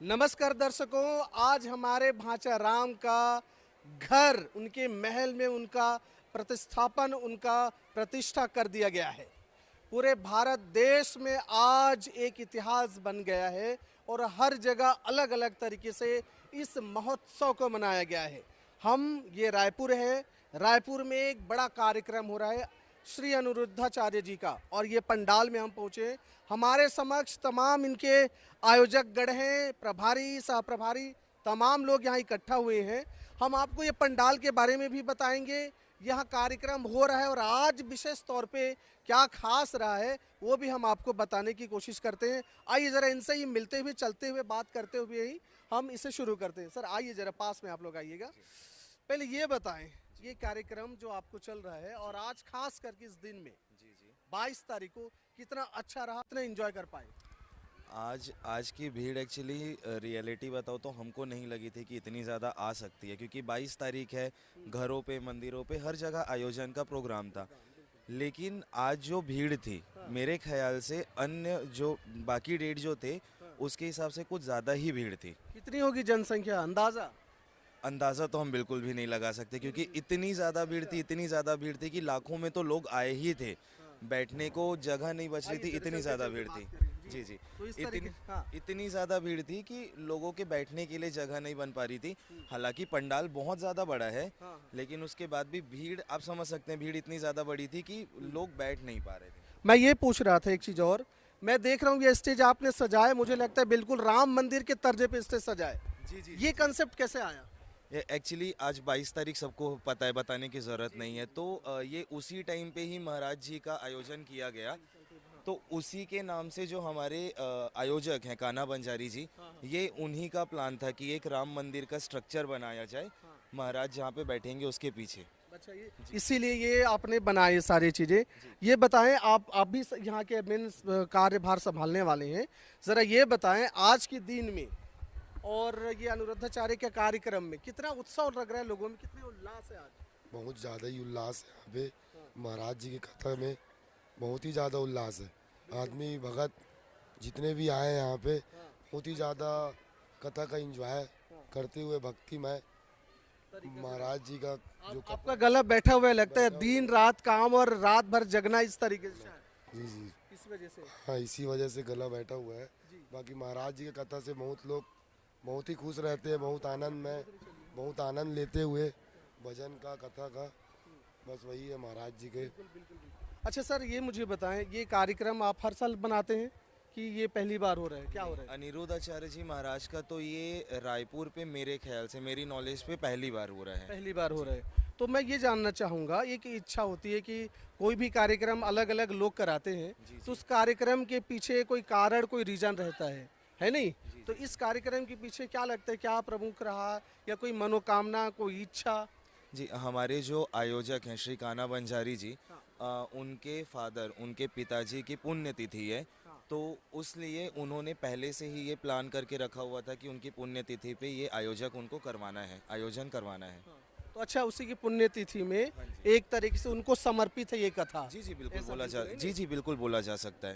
नमस्कार दर्शकों, आज हमारे भांचा राम का घर, उनके महल में उनका प्रतिस्थापन, उनका प्रतिष्ठा कर दिया गया है। पूरे भारत देश में आज एक इतिहास बन गया है और हर जगह अलग अलग तरीके से इस महोत्सव को मनाया गया है। ये रायपुर है, रायपुर में एक बड़ा कार्यक्रम हो रहा है श्री अनिरुद्धाचार्य जी का, और ये पंडाल में हम पहुँचे। हमारे समक्ष तमाम इनके आयोजक गण हैं, प्रभारी, सह प्रभारी, तमाम लोग यहाँ इकट्ठा हुए हैं। हम आपको ये पंडाल के बारे में भी बताएंगे, यहाँ कार्यक्रम हो रहा है और आज विशेष तौर पे क्या खास रहा है वो भी हम आपको बताने की कोशिश करते हैं। आइए ज़रा इनसे ही मिलते हुए, चलते हुए, बात करते हुए ही हम इसे शुरू करते हैं। सर आइए ज़रा पास में आप लोग आइएगा। पहले ये बताएं, ये कार्यक्रम जो आपको चल रहा है और आज खास करके इस दिन में 22 तारीख को कितना अच्छा रहा, कितना एंजॉय कर पाए? आज की भीड़ एक्चुअली रियलिटी बताओ तो हमको नहीं लगी थी कि इतनी ज़्यादा आ सकती है, क्योंकि 22 तारीख है, घरों पे, मंदिरों पे, हर जगह आयोजन का प्रोग्राम था। लेकिन आज जो भीड़ थी, मेरे ख्याल से अन्य जो बाकी डेट जो थे उसके हिसाब से कुछ ज़्यादा ही भीड़ थी। कितनी होगी जनसंख्या, अंदाज़ा तो हम बिल्कुल भी नहीं लगा सकते, क्योंकि इतनी ज़्यादा भीड़ थी कि लाखों में तो लोग आए ही थे। बैठने को जगह नहीं बच रही थी, इतनी ज़्यादा भीड़ थी। जी तो इस इतनी ज़्यादा भीड़ थी कि लोगों के बैठने के लिए जगह नहीं बन पा रही थी। हालांकि पंडाल बहुत ज़्यादा बड़ा है, लेकिन उसके बाद भी भीड़, आप समझ सकते हैं, भीड़ इतनी ज़्यादा बड़ी थी कि लोग बैठ नहीं पा रहे थे। मैं ये पूछ रहा था एक चीज़ और, मैं देख रहा हूँ ये स्टेज आपने सजाया, मुझे लगता है बिल्कुल राम मंदिर के तर्ज पे स्टेज सजाए। जी ये कंसेप्ट कैसे आया? ये एक्चुअली आज 22 तारीख सबको पता है, बताने की ज़रूरत नहीं है। तो ये उसी टाइम पे ही महाराज जी का आयोजन किया गया। तो उसी के नाम से जो हमारे आयोजक हैं कान्हा बंजारी जी, ये उन्हीं का प्लान था कि एक राम मंदिर का स्ट्रक्चर बनाया जाए, महाराज जहाँ पे बैठेंगे उसके पीछे। अच्छा, ये इसीलिए ये आपने बनाए सारी चीज़ें। ये बताएं, आप भी यहाँ के मेन कार्यभार संभालने वाले हैं, ज़रा ये बताएं आज के दिन में और ये अनिरुद्धाचार्य के कार्यक्रम में कितना उत्साह लग रहा है लोगों में, कितने उल्लास है आज? बहुत ज़्यादा ही उल्लास है यहाँ पे। महाराज जी की कथा में बहुत ही ज़्यादा उल्लास है। आदमी भगत जितने भी आए हैं यहाँ पे बहुत ही ज़्यादा कथा का एंजॉय करते हुए भक्तिमय महाराज जी का जो आपका गला बैठा हुआ है, लगता है दिन रात काम और रात भर जगना, इस तरीके से जी जी इस वजह से। हाँ, इसी वजह से गला बैठा हुआ है। बाकी महाराज जी की कथा से बहुत लोग बहुत ही खुश रहते हैं, बहुत आनंद लेते हुए भजन का, कथा का, बस वही है महाराज जी के। अच्छा सर, ये मुझे बताएं, ये कार्यक्रम आप हर साल बनाते हैं कि ये पहली बार हो रहा है, क्या हो रहा है? अनिरुद्धाचार्य जी महाराज का तो ये रायपुर पे, मेरे ख्याल से, मेरी नॉलेज पे पहली बार हो रहा है। पहली बार हो रहा है। तो मैं ये जानना चाहूँगा, एक इच्छा होती है कि कोई भी कार्यक्रम अलग अलग लोग कराते हैं, तो उस कार्यक्रम के पीछे कोई कारण, कोई रीजन रहता है नहीं? तो इस कार्यक्रम के पीछे क्या लगता है, क्या प्रमुख रहा, या कोई मनोकामना, कोई इच्छा? जी, हमारे जो आयोजक हैं श्री कान्हा बंजारी जी, उनके फादर, उनके पिताजी की पुण्यतिथि है। तो उसलिए उन्होंने पहले से ही ये प्लान करके रखा हुआ था कि उनकी पुण्यतिथि पे ये आयोजन करवाना है। तो अच्छा, उसी की पुण्यतिथि में एक तरीके से उनको समर्पित है ये कथा? जी बिल्कुल बोला जा सकता है।